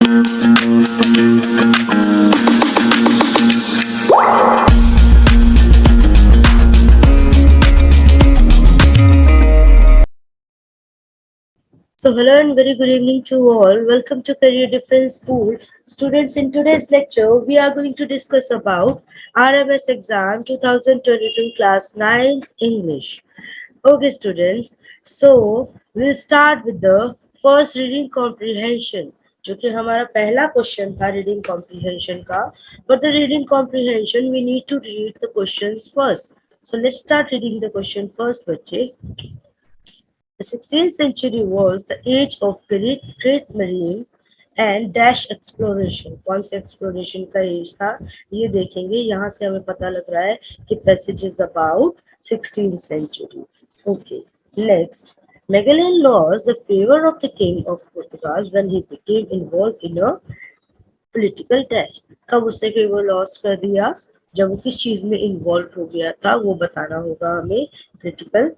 So, hello and very good evening to all. Welcome to Career Defense School. Students, in today's lecture, we are going to discuss about RMS exam 2022 class 9 English. Okay, students. So, we'll start with the first reading comprehension. जो कि हमारा पहला question था reading comprehension का. For the reading comprehension, we need to read the questions first. So, let's start reading the question first, बच्चे. The 16th century was the age of great marine and dash exploration. कौन से exploration का age था ये देखेंगे. यहाँ से हमें पता लग रहा है कि passage is about 16th century. Okay, next. Magellan lost the favor of the king of Portugal when he became involved in a political dash. कब उसने favor lost कर दिया? जब वो किस चीज में involved हो गया था वो बताना होगा हमें. Political.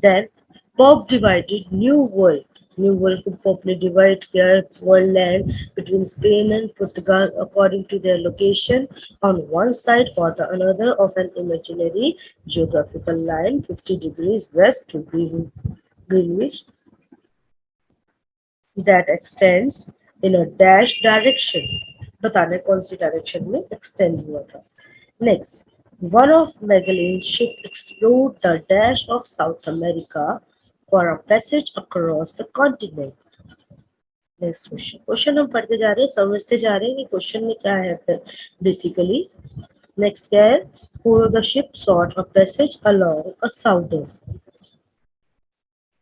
Then Pope divided New World. New World को Pope ने divide किया world land between Spain and Portugal according to their location on one side or the another of an imaginary geographical line 50 degrees west to Greenwich that extends in a dash direction. बताना है कौन सी direction में extend हुआ था. Next, one of Magellan's ship explored the dash of South America for a passage across the continent. Next question. Question हम पढ़ते जा रहे हैं, समझते जा रहे हैं कि क्वेश्चन में क्या है बेसिकली. नेक्स्ट क्या है? For the ship sought a passage along a southern.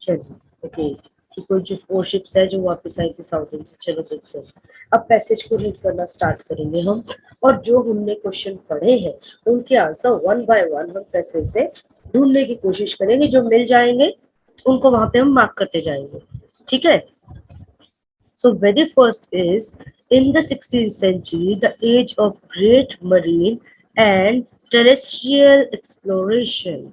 चलिए, ओके, कि कोई जो 4 शिप्स है जो वापस आई थी साउथर्न से. चलो देखते हैं. अब पैसेज को रीड करना स्टार्ट करेंगे हम, और जो हमने क्वेश्चन पढ़े हैं उनके आंसर वन बाय वन हम पैसेज से ढूंढने की कोशिश करेंगे. जो मिल जाएंगे उनको वहां पे हम मार्क करते जाएंगे. ठीक है. So very first is, in the 16th century, the age of great marine and terrestrial exploration.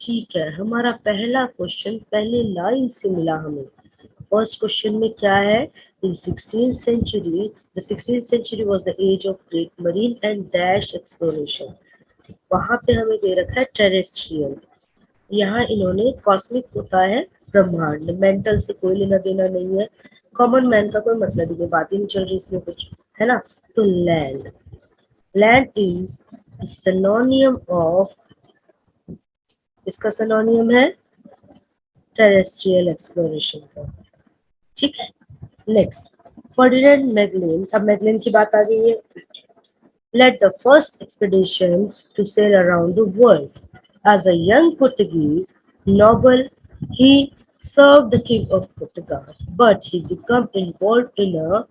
ठीक है, हमारा पहला क्वेश्चन पहले लाइन से मिला हमें. फर्स्ट क्वेश्चन में क्या है? In 16th century, the 16th century was the age of great marine and dash exploration. वहां पे हमें दे रखा है टेरेस्ट्रियल. यहाँ इन्होंने कॉस्मिक होता है ब्रह्मांड, मेंटल से कोई लेना देना नहीं है. कॉमन मैन का कोई मतलब ही नहीं, बात ही नहीं चल रही इसमें कुछ, है ना. तो लैंड, लैंड इज सिनोनियम ऑफ, इसका सिनोनियम है टेरेस्ट्रियल एक्सप्लोरेशन का. ठीक है. Next, Ferdinand Magellan. अब मैगलेन की बात आ गई है. led the first expedition to sail around the world. As a young Portuguese noble, he served the king of Portugal, but he became involved in a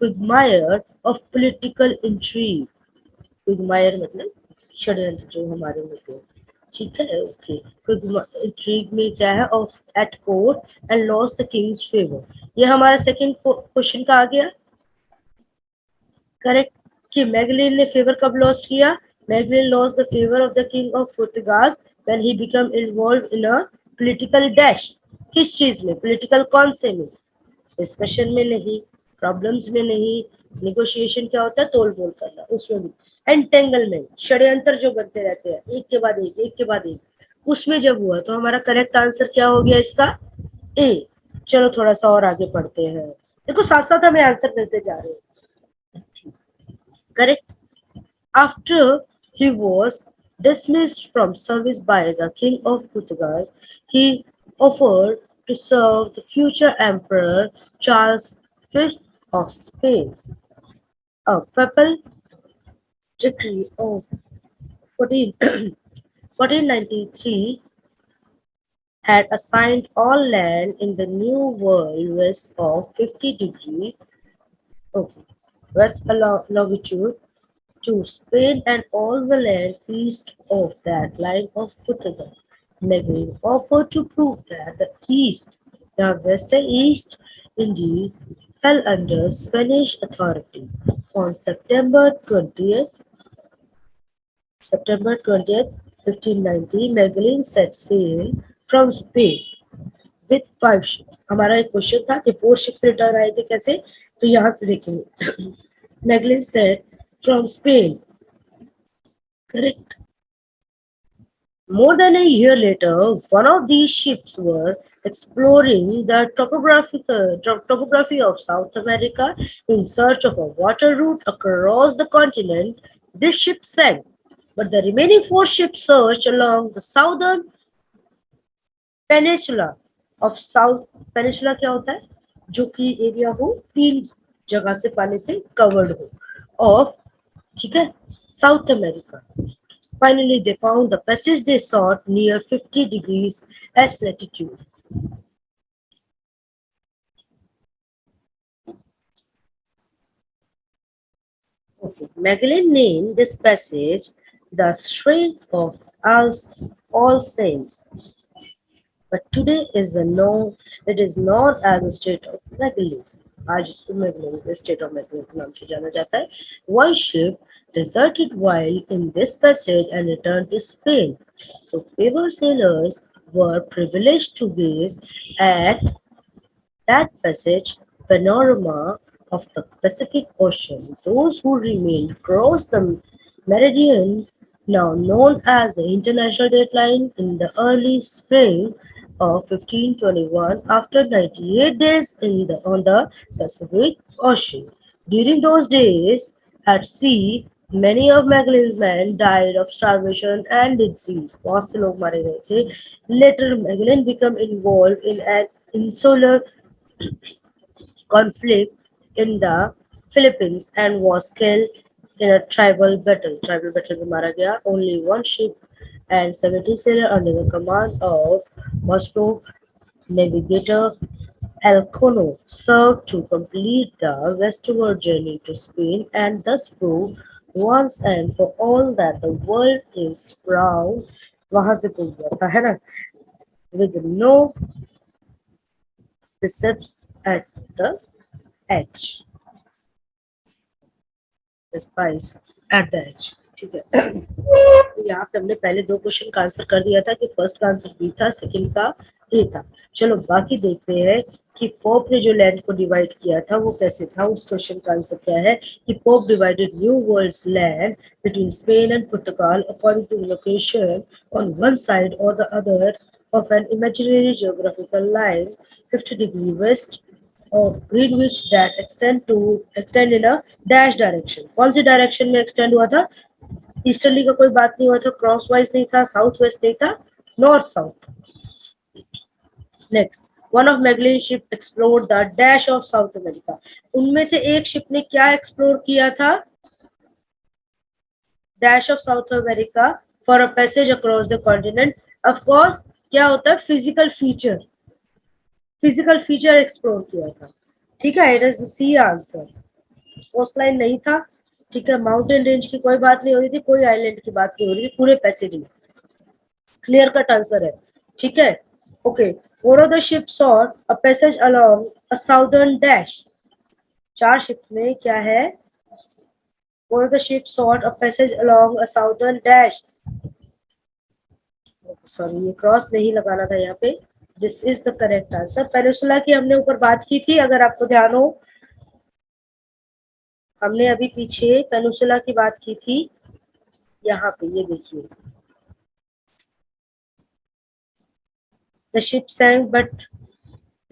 quagmire of political intrigue. Quagmire मतलब षड्यंत्र जो हमारे होते हैं. ठीक है. Okay. Intrigue में क्या है? Of eight court and lost the Kings favour. ये हमारा सेकंड क्वेश्चन का आ गया. करेक्ट. कि मैगलेन ने फेवर कब लॉस्ट किया? Magellan lost the favour of the king of Portugal when he become involved in a political dash. किस चीज में? पॉलिटिकल कौन से में? डिस्कशन में नहीं, प्रॉब्लम्स में नहीं. नेगोशिएशन क्या होता है? तोल मोल करना, उसमें भी. एंटेंगलमेंट, षड्यंत्र जो बनते रहते हैं एक के बाद एक, एक के बाद एक, उसमें जब हुआ तो हमारा करेक्ट आंसर क्या हो गया इसका? ए. चलो थोड़ा सा और आगे पढ़ते हैं. देखो साथ साथ हमें आंसर मिलते जा रहे हैं. Correct. After he was dismissed from service by the king of Portugal, he offered to serve the future emperor Charles V of Spain. A papal decree of 14, 1493 had assigned all land in the New World west of 50 degrees west longitude to Spain and all the land east of that line of Portugal. Magellan offered to prove that the West and East Indies fell under Spanish authority. On September 20th, 1590, Magellan set sail from Spain with 5 ships. हमारा एक question था कि 4 ships return आए थे कैसे, तो यहाँ से देखेंगे. Magellan said from Spain, correct. More than a year later, one of these ships were exploring the topography of South America in search of a water route across the continent. This ship sank, but the remaining 4 ships searched along the southern peninsula of South Peninsula क्या होता है, जो कि area हो 3 जगह से पानी से कवर्ड हो, और ठीक है, south America. Finally, they found the passage they sought near 50 degrees S latitude. Okay. Magellan named this passage the Strait of All Saints, but today it is known as the Strait of Magellan. आज इसको Magellan, Strait of Magellan के नाम से जाना जाता है. One ship deserted while in this passage and returned to Spain. So paper sailors were privileged to gaze at that passage panorama of the Pacific Ocean. Those who remained crossed the meridian, now known as the International Dateline, in the early spring of 1521 after 98 days on the Pacific Ocean. During those days at sea, many of Magellan's men died of starvation and disease. बहुत से लोग मारे गए थे. Later, Magellan became involved in an insular conflict in the Philippines and was killed in a tribal battle. Tribal battle में मारा गया. Only one ship and 70 sailors under the command of Moscow navigator Elcano served to complete the westward journey to Spain and thus prove once and for all that the world is round. वहां से पूछ गया था, है ना, with no deception at the edge. The spice at the edge. ठीक है. तो यहाँ पे हमने पहले 2 क्वेश्चन का आंसर कर दिया था कि फर्स्ट का आंसर बी था, सेकंड का ए था. चलो बाकी देखते हैं कि पोप ने जो लैंड को डिवाइड किया था वो कैसे था. उस क्वेश्चन का आंसर क्या है कि pope divided new worlds land between Spain and Portugal according to location on one side और the other of an imaginary geographical line 50 degree west of Greenwich that extend in a dash direction. कौन सी direction में extend हुआ था? Easterly का कोई बात नहीं हुआ था, क्रॉस वाइज नहीं था, साउथ वेस्ट नहीं था, north south. Next, one of Magellan ship explored the dash of South America. उनमें से एक शिप ने क्या एक्सप्लोर किया था? Dash of South America for a passage across the continent. Of course क्या होता है? फिजिकल फीचर एक्सप्लोर किया था. ठीक है, it is C answer. Coast line नहीं था. ठीक है, माउंटेन रेंज की कोई बात नहीं हो रही थी, कोई आइलैंड की बात नहीं हो रही थी, पूरे पैसेज में. क्लियर कट आंसर है. ठीक है, okay. Four of the ship sought a passage along a southern dash. 4 ship में क्या है? Four of the ship sought a passage along a southern dash. Sorry, ये क्रॉस नहीं लगाना था यहाँ पे. This is the correct answer. Peninsula की हमने ऊपर बात की थी, अगर आपको ध्यान हो. हमने अभी पीछे पेनिनसुला की बात की थी. यहाँ पे ये देखिए, the ship sank but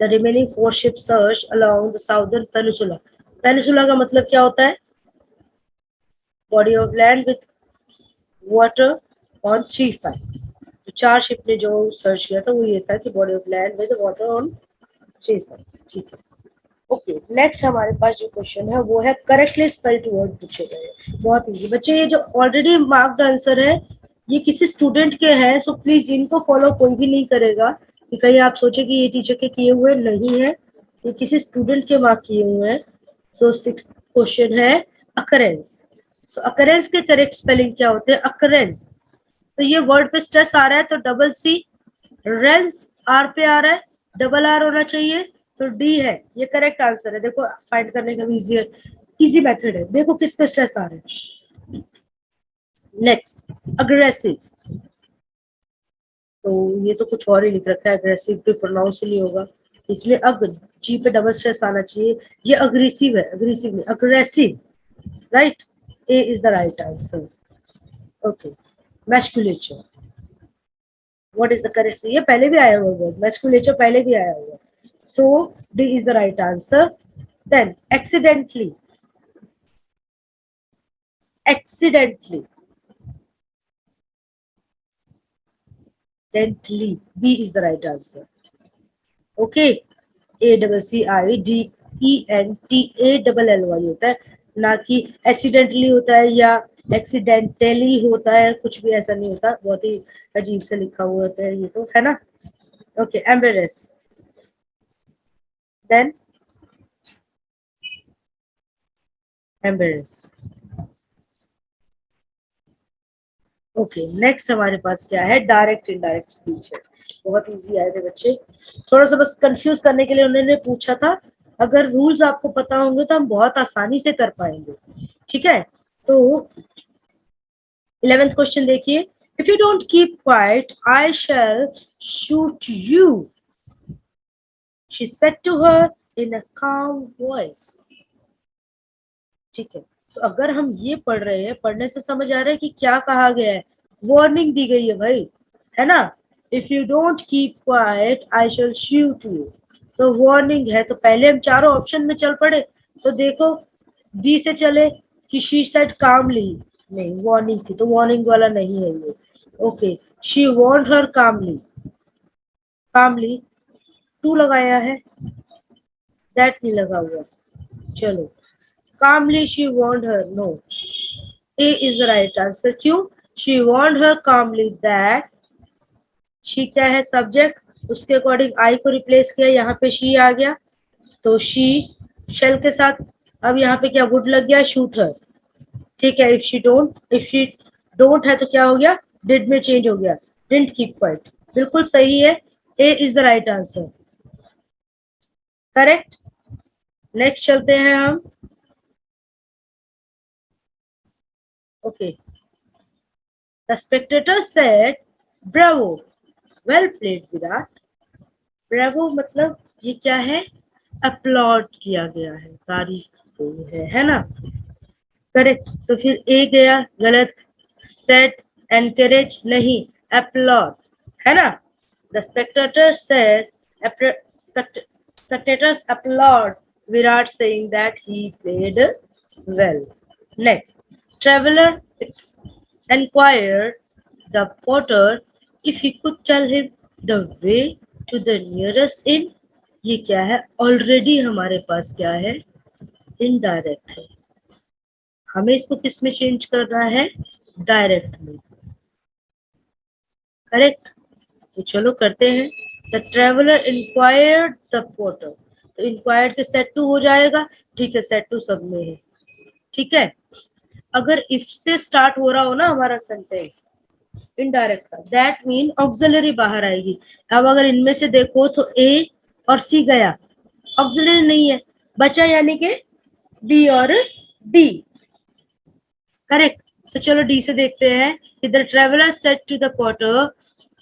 the remaining 4 ships searched along the southern peninsula. Peninsula का मतलब क्या होता है? Body of land with water on 3 sides. तो 4 शिप ने जो सर्च किया था वो ये था कि body of land with water on 3 sides. ठीक है, ओके. नेक्स्ट हमारे पास जो क्वेश्चन है वो है करेक्टली स्पेल्ड वर्ड पूछे गए. बहुत इजी बच्चे. ये जो ऑलरेडी मार्क्ड आंसर है ये किसी स्टूडेंट के हैं, सो प्लीज इनको फॉलो कोई भी नहीं करेगा कि कहीं आप सोचे कि ये टीचर के किए हुए नहीं है. ये किसी स्टूडेंट के मार्क किए हुए हैं. सो 6th क्वेश्चन है अकरेंस. सो अकरेंस के करेक्ट स्पेलिंग क्या होते हैं? अकरेंस. तो ये वर्ड पे स्ट्रेस आ रहा है तो डबल सी. रेंस आर पे आ रहा है, डबल आर होना चाहिए. तो डी है, ये करेक्ट आंसर है. देखो फाइंड करने का इजी मेथड है. देखो किस पे स्ट्रेस आ रहा है. Next, aggressive. तो ये तो कुछ और ही लिख रखा है, अग्रेसिव पे प्रोनाउंस नहीं होगा, इसमें अग जी पे डबल स्ट्रेस आना चाहिए, ये अग्रेसिव है, अग्रेसिव नहीं aggressive, right, A is the right answer. Okay, musculature, what is the correct, ये पहले भी आया हुआ है, मैस्कुलेचर पहले भी आया हुआ है, so D is the right answer. Then accidentally, accidentally, dentally, B is the right answer. Okay, ACCIDENTALLY होता है, ना कि एक्सीडेंटली होता है या एक्सीडेंटली होता है, कुछ भी ऐसा नहीं होता, बहुत ही अजीब से लिखा हुआ होता है ये तो, है ना। Okay, embarrass, then embarrass. Okay, next हमारे पास क्या है, डायरेक्ट इनडायरेक्ट स्पीच है, बहुत इजी आए थे बच्चे, थोड़ा सा बस कंफ्यूज करने के लिए उन्होंने पूछा था, अगर रूल्स आपको पता होंगे तो हम बहुत आसानी से कर पाएंगे, ठीक है। तो 11th क्वेश्चन देखिए, if you don't keep quiet I shall shoot you, she said to her in a calm voice, ठीक है। तो अगर हम ये पढ़ रहे हैं, पढ़ने से समझ आ रहा है कि क्या कहा गया है, वार्निंग दी गई है भाई, है ना, if you don't keep quiet I shall shoot you, तो वार्निंग है, तो पहले हम चारों ऑप्शन में चल पड़े, तो देखो बी से चले कि शी सेड कामली, नहीं वार्निंग थी, तो वार्निंग वाला नहीं है ये। Okay, she warned her calmly, calmly too लगाया है, दैट नहीं लगा हुआ, चलो calmly she warned her, no, A is the right answer, क्यों, she warned her calmly that, she क्या है सब्जेक्ट, उसके अकॉर्डिंग आई को रिप्लेस किया, यहाँ पे she आ गया, तो she शेल के साथ, अब यहाँ पे क्या वुड लग गया, शूट हर, ठीक है, इफ शी डोंट है तो क्या हो गया, डिड में चेंज हो गया, डिडंट कीप क्वाइट, बिल्कुल सही है, A is the right answer, correct. Next चलते हैं हम, okay, the spectator said bravo, well played Virat, bravo मतलब ये क्या है, अपलॉड किया गया है, तारीफ की है ना, करेक्ट, तो फिर ए गया गलत, सेट एनकरेज नहीं, अपलॉड, है ना, the spectator said, spectators applaud Virat saying that he played well. Next, traveler inquired the porter if he could tell him the way to the nearest inn. ये क्या है, ऑलरेडी हमारे पास क्या है, इनडायरेक्ट है, हमें इसको किस में चेंज करना है, डायरेक्ट में, करेक्ट, तो चलो करते हैं, the traveller inquired the porter, तो इंक्वायर्ड के सेट टू हो जाएगा, ठीक है, सेट टू सब में है, ठीक है। अगर इफ से स्टार्ट हो रहा हो ना हमारा सेंटेंस इनडायरेक्ट का, दैट मीन ऑक्सिलरी बाहर आएगी, अब अगर इनमें से देखो तो ए और सी गया, ऑक्सिलरी नहीं है, बचा यानी कि डी और डी, करेक्ट, तो चलो डी से देखते हैं कि the traveller said to the porter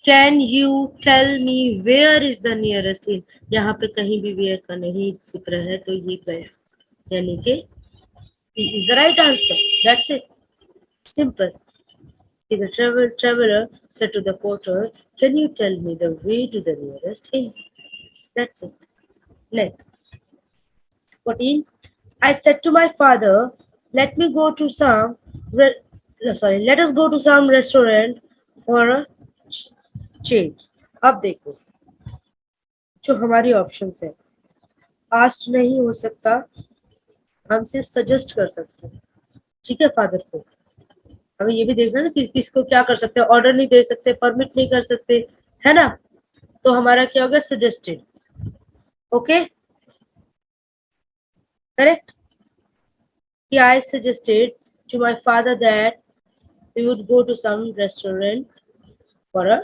can you tell me where is the nearest inn, यहाँ पे कहीं भी वेयर का नहीं जिक्र है, तो ये गया, यानी कि is the right answer, that's it, simple. The traveler said to the porter, "Can you tell me the way to the nearest inn?" That's it. Next, 14. I said to my father, "Let me go to some. Let us go to some restaurant for a change." अब देखो, जो हमारी options है, asked नहीं हो सकता, हम सिर्फ सजेस्ट कर सकते हैं, ठीक है, फादर को, हमें ये भी देखना ना कि किसको क्या कर सकते हैं, ऑर्डर नहीं दे सकते, परमिट नहीं कर सकते, है ना, तो हमारा क्या होगा, सजेस्टेड, ओके, करेक्ट, कि I suggested to my father that we would go to some restaurant for a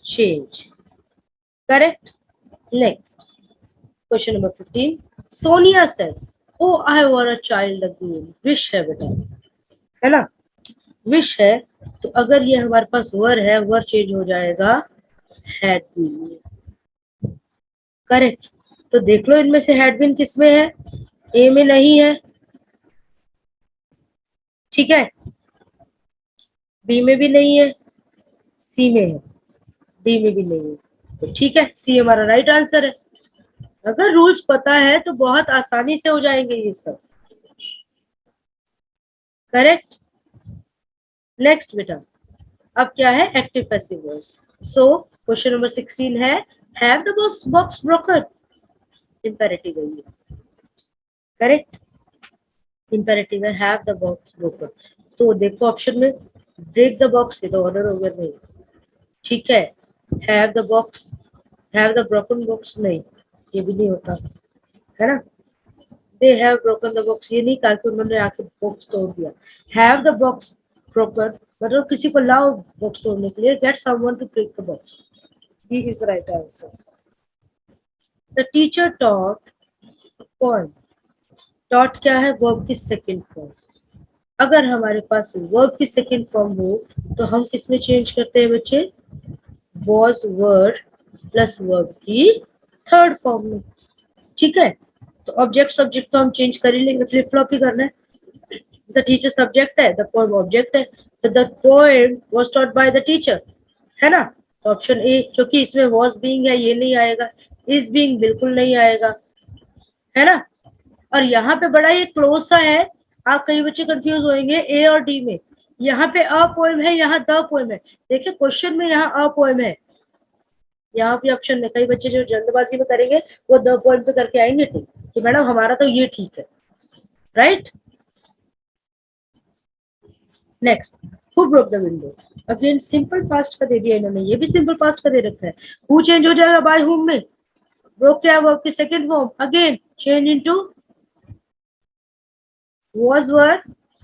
change, correct. Next, question number 15. Sonia said, "Oh, I were a child again." Wish है बेटा, है ना, wish है, तो अगर ये हमारे पास वर है, वर चेंज हो जाएगा हैड बीन। करेक्ट। तो देख लो इनमें से हैड बीन किस में है, ए में नहीं है, ठीक है, बी में भी नहीं है, सी में है, डी में भी नहीं है, तो ठीक है, सी हमारा राइट आंसर है। अगर रूल्स पता है तो बहुत आसानी से हो जाएंगे ये सब। करेक्ट। नेक्स्ट बेटा, अब क्या है, active passive verbs. So question number 16 है, have the box broken, imperative है ये। करेक्ट, इंपेरेटिव है, हैव द बॉक्स ब्रोकन। तो देखो ऑप्शन में, ब्रेक द बॉक्स, ये तो ऑर्डर हो गया नहीं, ठीक है, have the box, have the broken box नहीं, ये भी नहीं होता है ना, they have broken the box, ये नहीं कहा कि उन्होंने आके बॉक्स तोड़ दिया। हैव द बॉक्स ब्रोकन मतलब किसी को लाओ बॉक्स तोड़ने के लिए, get someone to break the box, B is the right answer. The teacher taught point, taught क्या है, वर्ब की सेकंड फॉर्म। अगर हमारे पास वर्ब की सेकंड फॉर्म हो तो हम किस में चेंज करते हैं बच्चे, वॉज वर प्लस वर्ब की थर्ड फॉर्म में, ठीक है। तो ऑब्जेक्ट सब्जेक्ट तो हम चेंज कर ही लेंगे, फ्लिप फ्लॉप ही करना है। द टीचर सब्जेक्ट है, द पोएम ऑब्जेक्ट है, तो the poem was taught by the teacher, है ना। तो ऑप्शन ए, क्योंकि इसमें वाज बीइंग है ये नहीं आएगा, इज बीइंग बिल्कुल नहीं आएगा, है ना। और यहाँ पे बड़ा ये क्लोज सा है, आप कई बच्चे कंफ्यूज होंगे ए और डी में, यहाँ पे अ पोएम है, यहाँ द पोएम है। देखिए क्वेश्चन में यहाँ अ पोएम है, यहाँ भी ऑप्शन में, कई बच्चे जो जल्दबाजी में करेंगे वो द पोएम पे करके आएंगे ठीक, कि मैडम हमारा तो ये ठीक है, right. Next, who broke the window, again simple past का दे दिया इन्होंने, ये भी सिंपल पास्ट का दे रखा है। हु चेंज हो जाएगा बाय हुम में, ब्रोक क्या है वर्ब की second form, again change into was were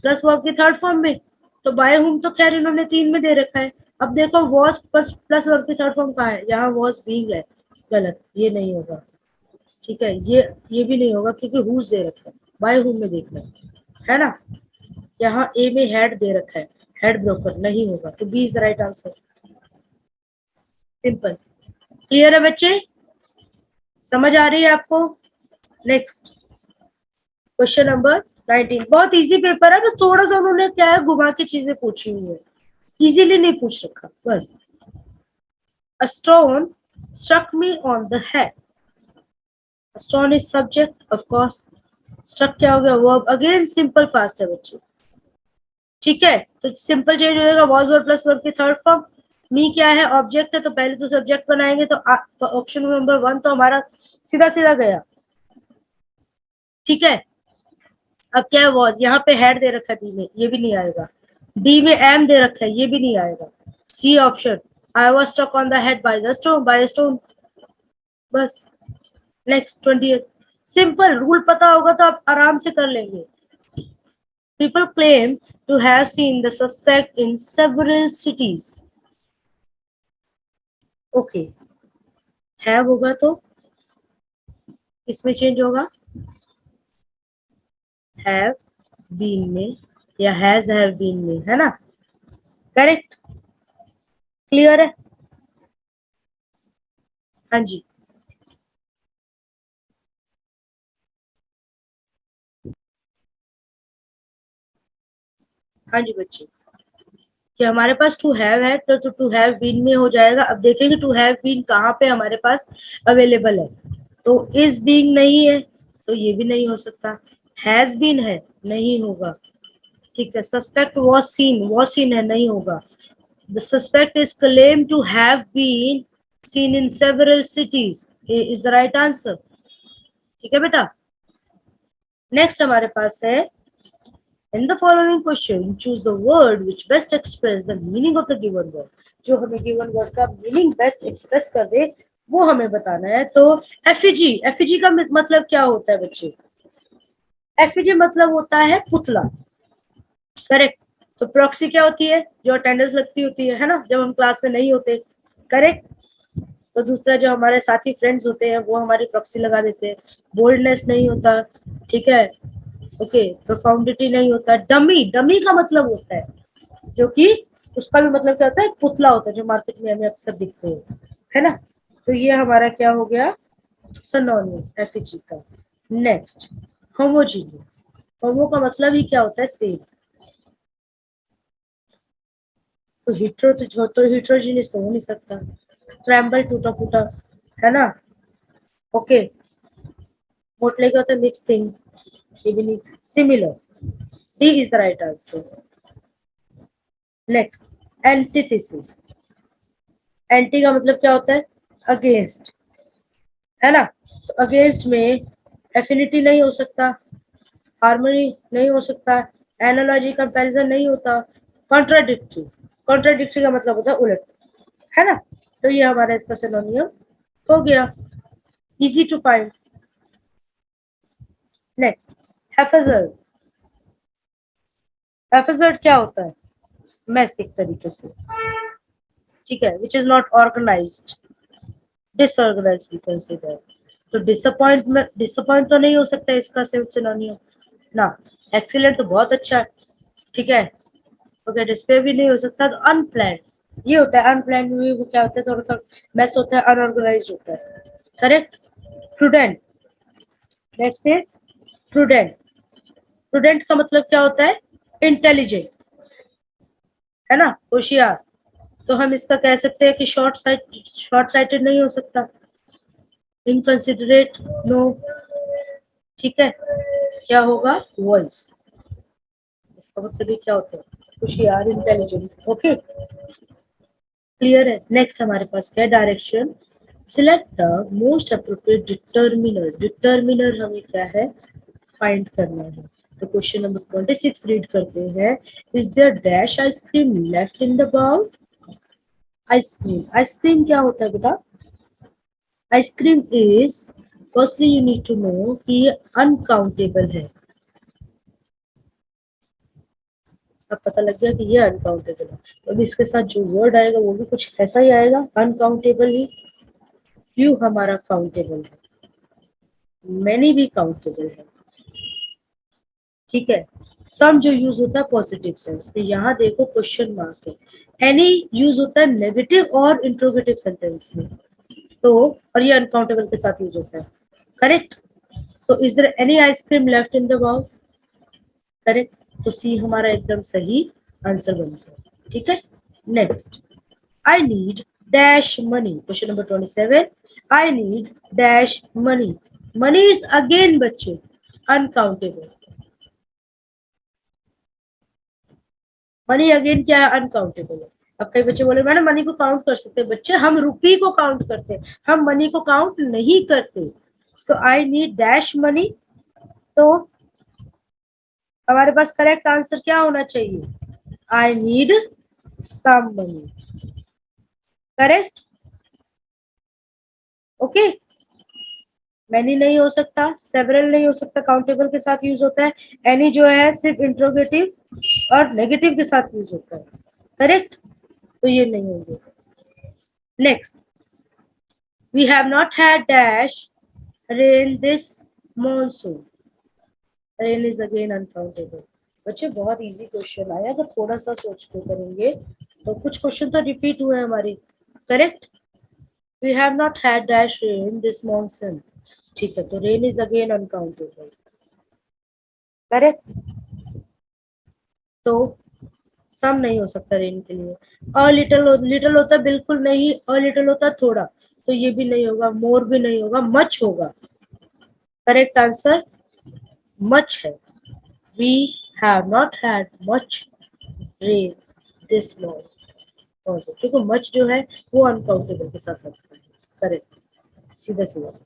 plus verb की थर्ड फॉर्म में, तो बाय हुम तो खैर इन्होंने 3 में दे रखा है। अब देखो was प्लस वर्ब की थर्ड फॉर्म कहाँ है, यहाँ was being है, गलत, ये नहीं होगा, ठीक है, ये भी नहीं होगा क्योंकि whose दे रखा है, बाय हुम में देखना है ना। यहाँ ए में हैड दे रखा है, हैड ब्रोकर नहीं होगा, तो B is the right answer. Simple, clear है बच्चे, समझ आ रही है आपको। नेक्स्ट क्वेश्चन नंबर 19, बहुत इजी पेपर है, बस थोड़ा सा उन्होंने क्या है घुमा के चीजें पूछी हुई है, इजीली नहीं पूछ रखा बस। A stone struck me on the head. A stone is subject, of course. Struck क्या हो गया, verb, again simple past है बच्चे, ठीक है। तो सिंपल चेंज हो जाएगा, was verb प्लस verb की थर्ड फॉर्म। मी क्या है, ऑब्जेक्ट है, तो पहले तो सब्जेक्ट बनाएंगे, तो ऑप्शन नंबर 1 तो हमारा सीधा सीधा गया, ठीक है। अब क्या है, was, यहाँ पे हेड दे रखा है बी में, ये भी नहीं आएगा, डी में एम दे रखा है, ये भी नहीं आएगा, C option, I was stuck on the head by the stone, by stone, बस। नेक्स्ट 20, सिंपल रूल पता होगा तो आप आराम से कर लेंगे। People claim to have seen the suspect in several cities. Okay, have होगा तो इसमें चेंज होगा, have been में या has have been में, है ना। करेक्ट, क्लियर है, हाँ जी। हाँ जी बच्चे, कि हमारे पास टू हैव है तो टू हैव बीन में हो जाएगा। अब देखेंगे टू हैव बीन कहाँ पे हमारे पास अवेलेबल है, तो इज बीइंग नहीं है तो ये भी नहीं हो सकता, हैज बीन है नहीं होगा, ठीक है। सस्पेक्ट वॉज सीन है नहीं होगा, the suspect is claim to have been seen in several cities, is the right answer, ठीक है बेटा। नेक्स्ट हमारे पास है, in the following question choose the word which best express the meaning of the given word, जो हमें given word का meaning best express कर दे वो हमें बताना है। तो एफिजी, एफिजी का मतलब क्या होता है बच्चे, एफिजी मतलब होता है पुतला, करेक्ट। तो प्रॉक्सी क्या होती है, जो अटेंडेंस लगती होती है ना, जब हम क्लास में नहीं होते, करेक्ट। तो दूसरा जो हमारे साथी फ्रेंड्स होते हैं वो हमारी प्रॉक्सी लगा देते हैं, बोल्डनेस नहीं होता, ठीक है, ओके, प्रोफाउंडिटी नहीं होता, डमी, डमी का मतलब होता है जो कि उसका भी मतलब क्या होता है, पुतला होता है जो मार्केट में हमें अक्सर दिखते हैं, है ना। तो ये हमारा क्या हो गया, सिनोनिम एफजी का। Next homogeneous. होमो का मतलब ही क्या होता है, सेम। तो हिट्रोजीनियस तो हो नहीं सकता, स्क्रैम्बल टूटा फूटा, है ना। ओके, मोटले का होता है मिक्स थिंग, ये भी नहीं। Similar, D is the right answer. Next antithesis. Anti का मतलब क्या होता है, अगेंस्ट, है ना। तो अगेंस्ट में एफिनिटी नहीं हो सकता, हार्मनी नहीं हो सकता, एनालॉजी कंपैरिजन नहीं होता, कॉन्ट्राडिक्टरी। कॉन्ट्राडिक्टरी का मतलब होता है उलट, है ना। तो ये हमारा इसका सिनोनियम हो गया, easy to find. Next haphazard. Haphazard क्या होता है, मैस एक तरीके से, ठीक है, which is not organised, disorganised we can say that. तो डिसअपॉइंटमेंट, डिसअपॉइंट तो नहीं हो सकता इसका सिनोनियम ना। एक्सीलेंट तो बहुत अच्छा है, ठीक है। ओके, डिस्प्ले भी नहीं हो सकता। तो अनप्लान, ये होता है अनप्लान में, वो क्या होता है, थोड़ा सा मैस होता है, अनऑर्गेनाइज होता है, correct. Prudent. Next is prudent. Prudent का मतलब क्या होता है, इंटेलिजेंट, है ना, होशियार। तो हम इसका कह सकते हैं कि शॉर्ट साइटेड नहीं हो सकता, इनकंसिडरेट नो, ठीक है। क्या होगा, वॉइस। इसका मतलब ये क्या होता है, होशियार, इंटेलिजेंट। ओके, क्लियर है। नेक्स्ट हमारे पास क्या है, direction. Select the most appropriate determiner. Determiner हमें क्या है, फाइंड करना है। तो क्वेश्चन नंबर 26 रीड करते हैं। Is there dash ice cream left in the bowl. Ice cream, ice cream क्या होता है बेटा, ice cream is, firstly you need to know कि ये अनकाउंटेबल है। अब पता लग गया कि ये अनकाउंटेबल है, तो अब इसके साथ जो वर्ड आएगा वो भी कुछ ऐसा ही आएगा, अनकाउंटेबल ही। फ्यू हमारा काउंटेबल है, मैनी भी काउंटेबल है, ठीक है। सम जो यूज होता है पॉजिटिव सेंस में, यहाँ देखो क्वेश्चन मार्क है। एनी यूज होता है नेगेटिव और इंट्रोगेटिव सेंटेंस में, तो और ये अनकाउंटेबल के साथ यूज होता है, correct. So is there any ice cream left in the bowl, correct. तो सी हमारा एकदम सही आंसर बन गया, ठीक है। Next, I need dash money. Question number 27, I need dash money. Money is again बच्चे अनकाउंटेबल। मनी अगेन क्या है, अनकाउंटेबल है। अब कई बच्चे बोले मैडम मनी को काउंट कर सकते हैं, बच्चे हम रुपी को काउंट करते हैं, हम मनी को काउंट नहीं करते। So I need dash money. तो हमारे पास करेक्ट आंसर क्या होना चाहिए, I need some money, correct. Okay, many नहीं हो सकता, सेवरल नहीं हो सकता, काउंटेबल के साथ यूज होता है। एनी जो है सिर्फ इंट्रोगेटिव और नेगेटिव के साथ यूज होता है, करेक्ट। तो ये नहीं होंगे। Next, we have not had dash rain this monsoon. Rain is again uncountable. बच्चे बहुत इजी क्वेश्चन आया, अगर थोड़ा सा सोच के करेंगे तो कुछ क्वेश्चन तो रिपीट हुए हमारी, correct. We have not had dash rain this monsoon, ठीक है। तो rain is again uncountable, correct. तो सम नहीं हो सकता रेन के लिए। अ लिटिल, लिटिल होता है बिल्कुल नहीं, अ लिटिल होता है थोड़ा, तो ये भी नहीं होगा, मोर भी नहीं होगा, मच होगा। करेक्ट आंसर मच है। We have not had much rain this month. क्योंकि मच जो है वो अनकाउंटेबल के साथ लगता है, करेक्ट, सीधा सीधा।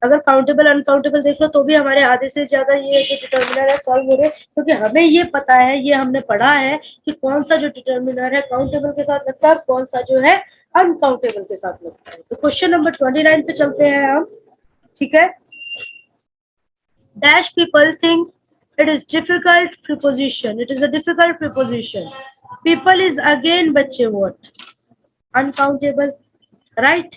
अगर काउंटेबल अनकाउंटेबल देख लो तो भी हमारे आधे से ज्यादा ये जो डिटर्मिनर है सॉल्व हो रहे, क्योंकि हमें ये पता है, ये हमने पढ़ा है कि कौन सा जो डिटर्मिनर है काउंटेबल के साथ लगता है और कौन सा जो है अनकाउंटेबल के साथ लगता है। तो क्वेश्चन नंबर 29 पे चलते हैं हम, ठीक है। Dash people think it is difficult preposition, it is a difficult preposition. People is again बच्चे व्हाट, अनकाउंटेबल, राइट।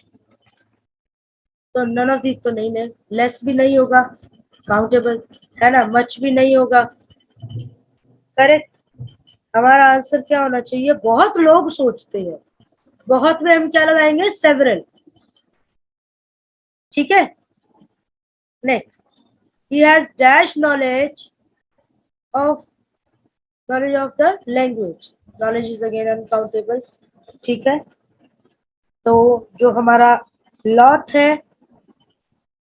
तो नन ऑफ दिस तो नहीं है, लेस भी नहीं होगा काउंटेबल, है ना, मच भी नहीं होगा, करेक्ट। हमारा आंसर क्या होना चाहिए, बहुत लोग सोचते हैं बहुत में हम क्या लगाएंगे, सेवरल। ठीक है, next, he has dash knowledge of the language, knowledge is again uncountable। ठीक है, तो जो हमारा लॉट है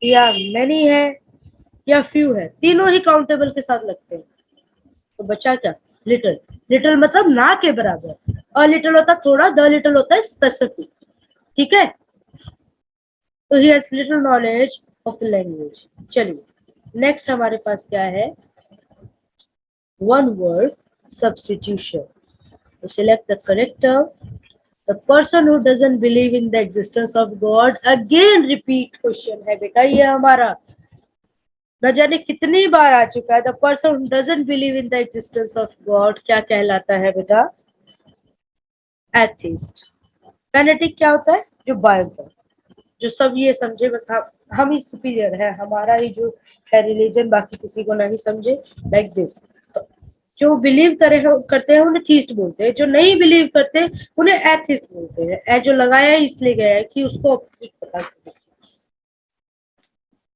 या मैनी है या फ्यू है, तीनों ही काउंटेबल के साथ लगते हैं। तो बचा क्या, लिटिल। लिटिल मतलब ना के बराबर, और लिटिल होता थोड़ा, द लिटिल होता है स्पेसिफिक। ठीक है, तो he has little knowledge of the language. चलिए नेक्स्ट हमारे पास क्या है, वन वर्ड सब्स्टिट्यूशन। तो select the correct term. The person who doesn't believe in the existence of God, again repeat question है बेटा ये हमारा, न जाने कितनी बार आ चुका है। The person who doesn't believe in the existence of God क्या कहलाता है बेटा, एथिस्ट। फैनेटिक क्या होता है, जो बायोटर, जो सब ये समझे बस हम ही सुपीरियर है, हमारा ही जो है रिलीजन, बाकी किसी को नहीं समझे, लाइक दिस। जो बिलीव करते हैं उन्हें थीस्ट बोलते हैं, जो नहीं बिलीव करते उन्हें एथिस्ट बोलते हैं। ए जो लगाया इसलिए गया है कि उसको ऑपोजिट पता सके।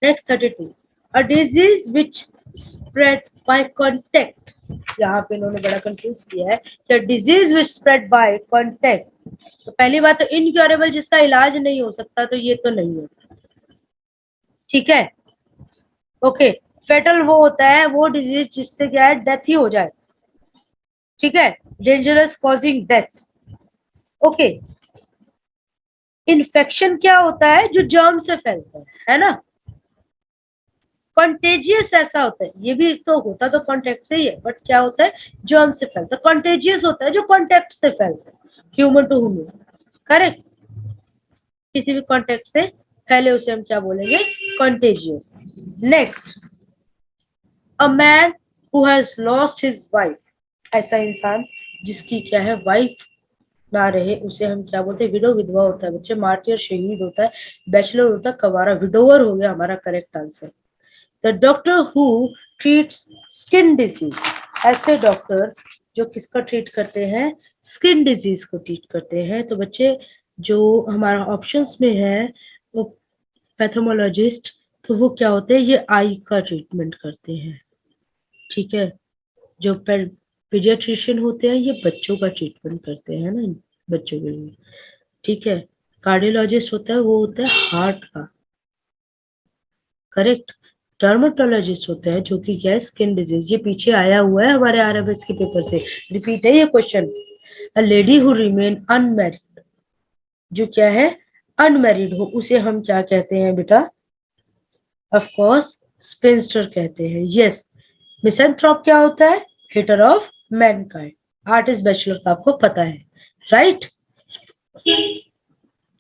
Next 32, a disease which spread by contact. यहाँ पे इन्होंने बड़ा कंफ्यूज किया है कि disease which spread by contact. तो पहली बात तो इनक्योरेबल, जिसका इलाज नहीं हो सकता, तो ये तो नहीं है। ठीक है, ओके। फेटल वो होता है वो डिजीज जिससे क्या है, डेथ ही हो जाए। ठीक है, dangerous causing death. Okay, infection क्या होता है, जो जर्म से फैलता है ना। कॉन्टेजियस ऐसा होता है, ये भी तो होता तो कॉन्टेक्ट से ही है, बट क्या होता है, जर्म से फैलता है। कॉन्टेजियस होता है जो कॉन्टेक्ट से फैलता है, ह्यूमन टू ह्यूमन। करेक्ट, किसी भी कॉन्टेक्ट से फैले उसे हम क्या बोलेंगे, contagious. Next, a man who has lost his wife. ऐसा इंसान जिसकी क्या है, वाइफ ना रहे, उसे हम क्या बोलते हैं, विडो, विधवा होता है बच्चे, मार्टियर शहीद होता है, बैचलर होता है, कवारा, विडोवर हो गया हमारा correct answer. The doctor who treats skin disease. ऐसे डॉक्टर जो किसका ट्रीट करते हैं, स्किन डिजीज को ट्रीट करते हैं। तो बच्चे जो हमारा ऑप्शंस में है वो पैथोमोलॉजिस्ट, तो वो क्या होते हैं, ये आई का ट्रीटमेंट करते हैं। ठीक है, जो पीडियाट्रिशियन होते हैं ये बच्चों का ट्रीटमेंट करते हैं ना, बच्चों के लिए। ठीक है, कार्डियोलॉजिस्ट होता है वो होता है हार्ट का। करेक्ट, डर्मेटोलॉजिस्ट होता है जो कि क्या है, स्किन डिजीज। ये पीछे आया हुआ है हमारे आरएफएस के पेपर से, रिपीट है ये question. A lady who remain unmarried, जो क्या है, अनमैरिड हो, उसे हम क्या कहते हैं बेटा, ऑफ कोर्स स्पिंस्टर कहते हैं। यस, मिसेंथ्रोप क्या होता है, hater of mankind. Artist bachelor का आपको पता है, राइट।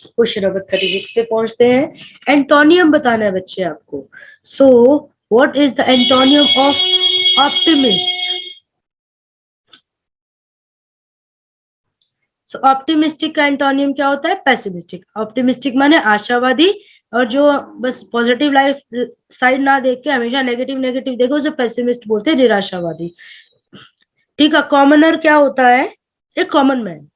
क्वेश्चन नंबर 36 पे पहुंचते हैं। एंटोनियम बताना है बच्चे आपको। So what is the antonym of optimist. So optimistic का एंटोनियम क्या होता है, पेसिमिस्टिक। ऑप्टिमिस्टिक माने आशावादी, और जो बस पॉजिटिव लाइफ साइड ना देख के हमेशा नेगेटिव नेगेटिव देखो, उसे पेसिमिस्ट बोलते हैं, निराशावादी। ठीक है, कॉमनर क्या होता है, एक कॉमन मैन।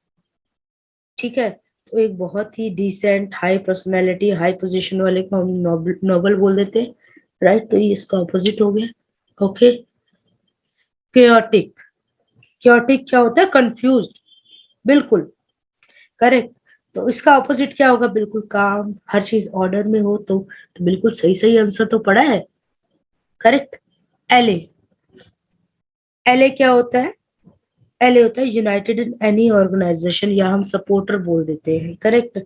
ठीक है, तो एक बहुत ही decent, high personality, high position वाले को हम नोबल बोल देते हैं, राइट। तो ये इसका ऑपोजिट हो गया। Okay, chaotic. केओटिक क्या होता है, कंफ्यूज्ड, बिल्कुल करेक्ट। तो इसका ऑपोजिट क्या होगा, बिल्कुल काम, हर चीज ऑर्डर में हो। तो बिल्कुल सही सही आंसर तो पड़ा है, करेक्ट। एलए, एलए क्या होता है, एल होता है यूनाइटेड इन एनी ऑर्गेनाइजेशन, या हम सपोर्टर बोल देते हैं, करेक्ट।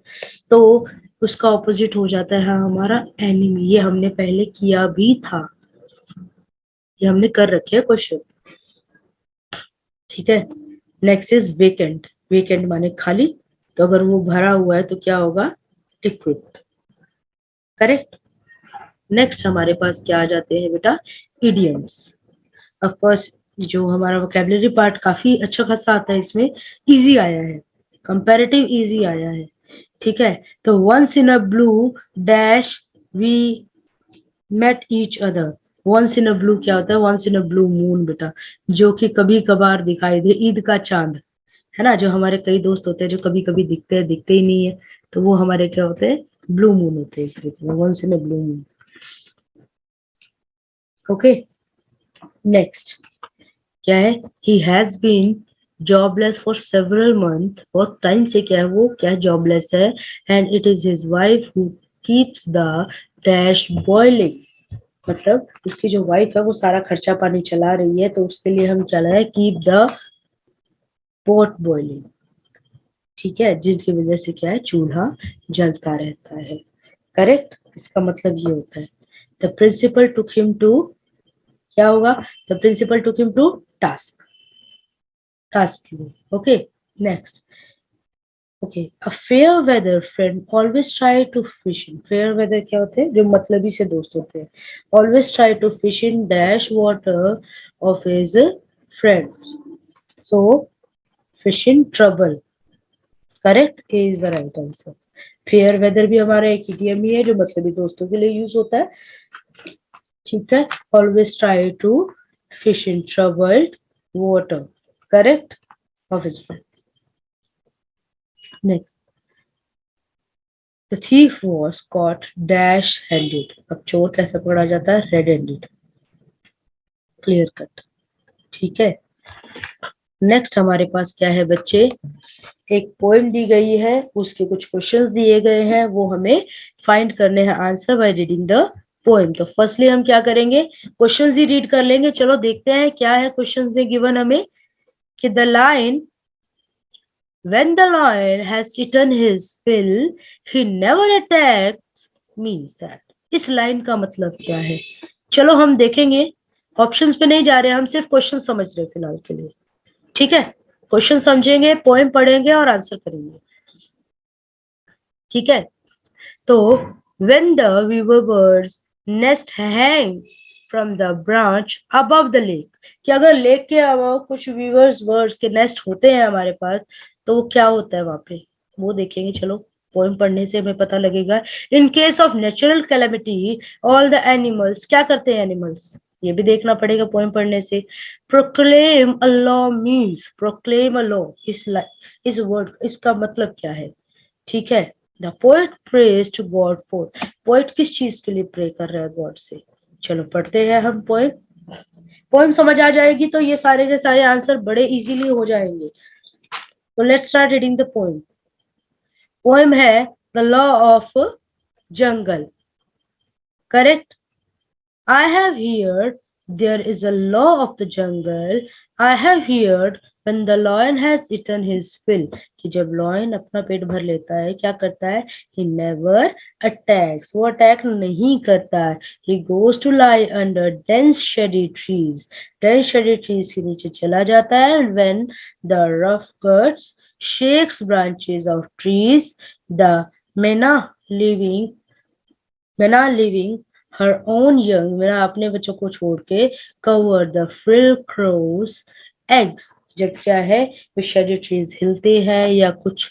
तो उसका ऑपोजिट हो जाता है हमारा एनिमी। ये हमने पहले किया भी था, ये हमने कर रखे है क्वेश्चन। ठीक है, नेक्स्ट इज वेकेंट। वेकेंट माने खाली, तो अगर वो भरा हुआ है तो क्या होगा, इक्विप्ड। करेक्ट। नेक्स्ट हमारे पास क्या आ जाते हैं बेटा, इडियम्स। ऑफ कोर्स जो हमारा वोकेबलरी पार्ट काफी अच्छा खासा आता है, इसमें इजी आया है, कंपैरेटिव इजी आया है। ठीक है, तो once in a blue dash we met each other. Once in a blue क्या होता है, once in a blue moon बेटा, जो कि कभी कभार दिखाई दे, ईद का चांद है ना, जो हमारे कई दोस्त होते हैं जो कभी कभी दिखते हैं, दिखते ही नहीं है, तो वो हमारे क्या होते हैं, ब्लू मून होते हैं, once in blue moon. Okay, next क्या है, he has been jobless for several month, बहुत टाइम से क्या है, वो क्या जॉबलेस है, and it is his wife who keeps the dash boiling, मतलब उसकी जो वाइफ है वो सारा खर्चा पानी चला रही है, तो उसके लिए हम चला है कीप द पॉट बॉइलिंग, ठीक है, जिसकी वजह से क्या है, चूल्हा जलता रहता है। करेक्ट, इसका मतलब ये होता है the principal took him to, क्या होगा, the principal took him to task, okay, next, okay, a fair weather friend always try to fish in, fair weather क्या होते हैं, जो मतलबी से दोस्त होते हैं, always try to fish in dash water of his friend, so fish in trouble, correct is the right answer. Fair weather भी हमारा एक इडियम ही है जो मतलबी दोस्तों के लिए यूज होता है, ठीक है, always try to fish in troubled water, correct of his friend. Next, the thief was caught dash handed, अब चोर कैसे पकड़ा जाता है, रेड हैंडेड, क्लियर कट, ठीक है। नेक्स्ट हमारे पास क्या है बच्चे, एक पोएम दी गई है, उसके कुछ क्वेश्चंस दिए गए हैं, वो हमें फाइंड करने हैं answer by reading the poem. तो फर्स्टली हम क्या करेंगे, क्वेश्चंस ही रीड कर लेंगे। चलो देखते हैं क्या है क्वेश्चंस में गिवन हमें, कि the line when the lion has eaten his fill he never attacks means that, इस लाइन का मतलब क्या है। चलो हम देखेंगे, ऑप्शंस पे नहीं जा रहे, हम सिर्फ क्वेश्चन समझ रहे हैं फिलहाल के लिए, ठीक है, क्वेश्चन समझेंगे, पोएम पढ़ेंगे और आंसर करेंगे, ठीक है। तो when the weaver birds nest hang from the branch above the lake, कि अगर लेक के अलावा कुछ वीवर्स बर्ड्स के नेस्ट होते हैं हमारे पास, तो वो क्या होता है वहां पे, वो देखेंगे। चलो पोएम पढ़ने से हमें पता लगेगा। In case of natural calamity all the animals, क्या करते हैं एनिमल्स, ये भी देखना पड़ेगा पोएम पढ़ने से। Proclaim a law means, proclaim a law, इस वर्ड इसका मतलब क्या है, ठीक है। The poet prays to god for, poet किस चीज के लिए प्रे कर रहा है गॉड से। चलो पढ़ते हैं हम पोएम, पोएम समझ आ जाएगी तो ये सारे के सारे आंसर बड़े इजीली हो जाएंगे। तो let's start reading the poem. Poem है the law of jungle, correct. I have heard there is a law of the jungle. I have heard when the lion has eaten his fill, कि जब lion अपना पेट भर लेता है क्या करता है, he never attacks, वो अटैक नहीं करता है, he goes to lie under dense shady trees, dense shady trees के नीचे चला जाता है, and when the rough cuts shakes branches of trees, the mena living her own young, मेरा अपने बच्चों को छोड़ के, cover the frill crows eggs, जब क्या है वो शेडी ट्रीज हिलते हैं या कुछ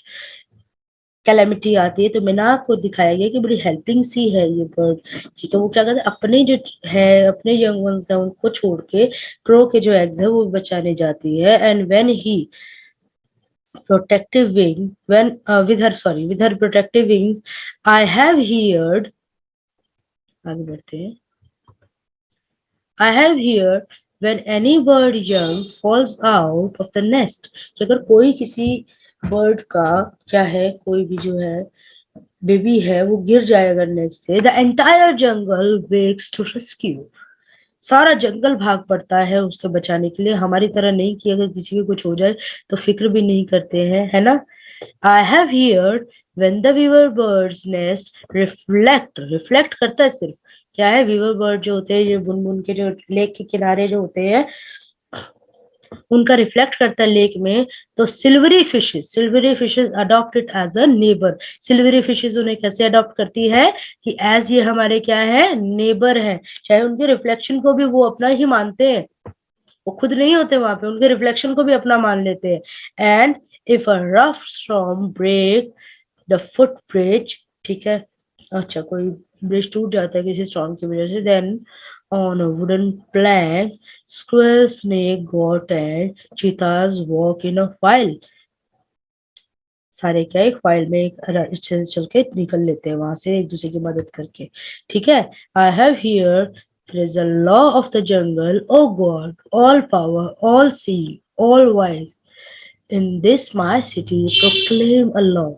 कैलेमिटी आती है, तो मैना को दिखाया गया कि बड़ी हेल्पिंग सी है ये बर्ड, ठीक है। वो क्या करते हैं, अपने जो है अपने यंग वंस है उनको छोड़ के क्रो के जो एग्स है वो बचाने जाती है। And when he protective wing, when with her protective wings, I have heard, आगे बढ़ते हैं, I have heard when any bird young falls out of the nest, कि अगर कोई किसी बर्ड का क्या है, कोई भी जो है बेबी है वो गिर जाए अगर नेस्ट से, the entire jungle wakes to rescue, सारा जंगल भाग पड़ता है उसको बचाने के लिए। हमारी तरह नहीं कि अगर किसी को कुछ हो जाए तो फिक्र भी नहीं करते हैं, है ना। I have heard when the weaver bird's nest reflect करता है सिर्फ, क्या है, weaver bird जो होते हैं ये बुनबुन के जो लेक के किनारे जो होते हैं उनका रिफ्लेक्ट करता है लेक में, तो silvery fishes adopt it as a neighbour, silvery fishes उन्हें कैसे अडॉप्ट करती है कि एज ये हमारे क्या है, नेबर है, चाहे उनके रिफ्लेक्शन को भी वो अपना ही मानते हैं, वो खुद नहीं होते वहां पे, उनके रिफ्लेक्शन को भी अपना मान लेते हैं। And if a rough storm break the foot bridge, ठीक है, अच्छा कोई ब्रिज टूट जाता है किसी स्टॉर्म की वजह से, then on a wooden plank squirrel, snake, goat and cheetahs walk in a file, सारे क्या एक फाइल में एक अच्छे से चल के निकल लेते हैं वहां से एक दूसरे की मदद करके। ठीक है, I have here there is a law of the jungle, oh God, all power, all see, all wise. In this my city proclaim a law.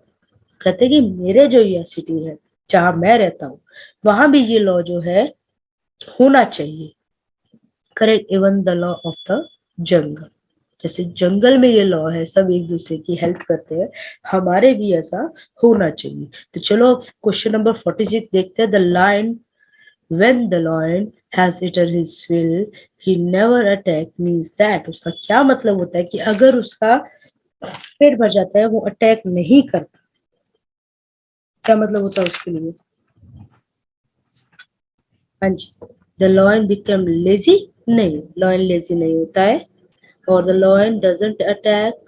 कहते कि मेरे जो यह सिटी है जहां मैं रहता हूँ वहां भी ये लॉ जो है होना चाहिए। Correct, even the law of the jungle, जैसे जंगल में ये लॉ है सब एक दूसरे की हेल्प करते हैं, हमारे भी ऐसा होना चाहिए। तो चलो क्वेश्चन नंबर 46 देखते हैं। The line when the lion has eaten his fill he never attack means that, उसका क्या मतलब होता है कि अगर उसका पेट भर जाता है वो अटैक नहीं करता, क्या मतलब होता है उसके लिए? हाँ जी, द lion become lazy, नहीं, lion lazy नहीं होता है। और द lion doesn't attack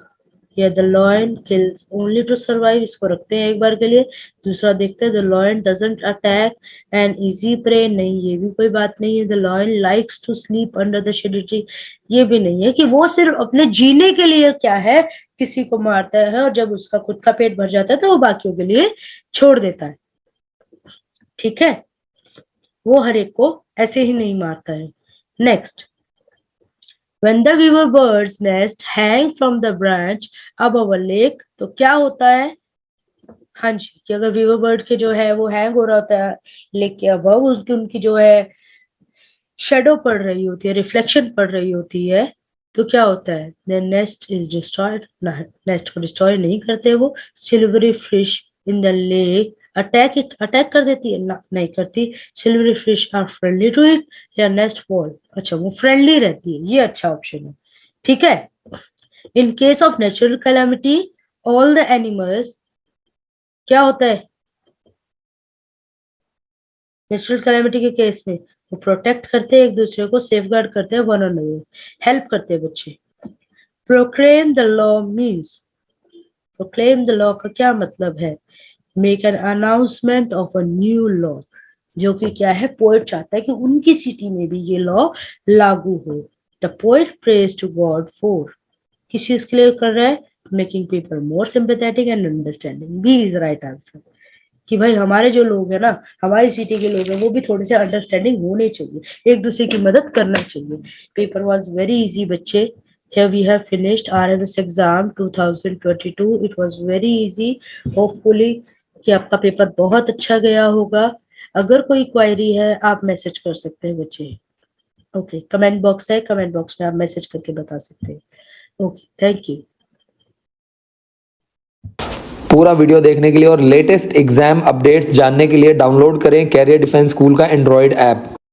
या the lion kills only to survive, इसको रखते हैं एक बार के लिए। दूसरा देखते हैं, the lion doesn't attack and easy prey, नहीं ये भी कोई बात नहीं है। The lion likes to sleep under the shady tree, ये भी नहीं है कि वो सिर्फ अपने जीने के लिए क्या है किसी को मारता है और जब उसका खुद का पेट भर जाता है तो वो बाकियों के लिए छोड़ देता है। ठीक है, वो हर एक को ऐसे ही नहीं मारता है। Next, when the weaver bird's nest hang from the branch above a lake, तो क्या होता है? हाँ जी, कि अगर वीवर बर्ड के जो है वो हैंग हो रहा होता है लेक के अबव, उसकी उनकी जो है शेडो पड़ रही होती है, रिफ्लेक्शन पड़ रही होती है, तो क्या होता है? Their nest is destroyed, nest को डिस्ट्रॉय नहीं करते वो। Silvery fish in the lake attack कर देती है ना, नहीं करती। Silvery fish are friendly to it या नेस्ट फॉल, अच्छा वो फ्रेंडली रहती है, ये अच्छा ऑप्शन है। ठीक है, in case of natural calamity all the animals, क्या होता है नेचुरल कैलामिटी के केस में? वो प्रोटेक्ट करते हैं एक दूसरे को, सेफ गार्ड करते हैं, वन अनदर, हेल्प करते हैं बच्चे। Proclaim the law means, proclaim the law का क्या मतलब है? Make an announcement of a new law, जो कि क्या है, पोएट चाहता है कि उनकी सिटी में भी ये लॉ लागू हो। The poet prays to god for, किस चीज के लिए कर रहा है? Making people more sympathetic and understanding, B is right answer. कि भाई हमारे जो लोग हैं ना, हमारी सिटी के लोग हैं, वो भी थोड़े से अंडरस्टैंडिंग होने चाहिए, एक दूसरे की मदद करना चाहिए। पेपर वाज वेरी इजी बच्चे। Here we have finished RMS exam 2022. It was very easy. Hopefully कि आपका पेपर बहुत अच्छा गया होगा। अगर कोई क्वेरी है आप मैसेज कर सकते हैं बच्चे। ओके, कमेंट बॉक्स है, कमेंट बॉक्स में आप मैसेज करके बता सकते हैं। Okay, thank you. पूरा वीडियो देखने के लिए और लेटेस्ट एग्जाम अपडेट्स जानने के लिए डाउनलोड करें कैरियर डिफेंस स्कूल का एंड्रॉयड ऐप।